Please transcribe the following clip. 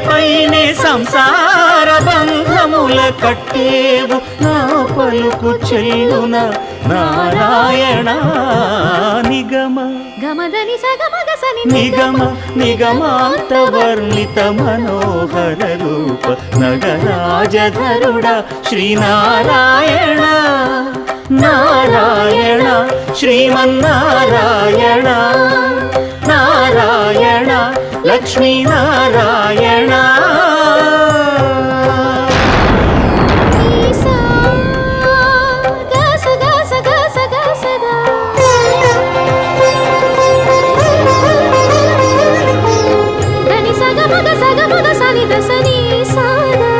పైనే సంసార బంధముల కట్టేవు నా పలుకు చెల్లున నారాయణ నిగమ గమదని సగమగసని నిగమ నిగమాంత వర్ణిత మనోహర రూప నగరాజధరుడ శ్రీనారాయణ నారాయణ శ్రీమన్నారాయణ నారాయణ లక్ష్మీనారాయణ సగమగ సని దసని సాదా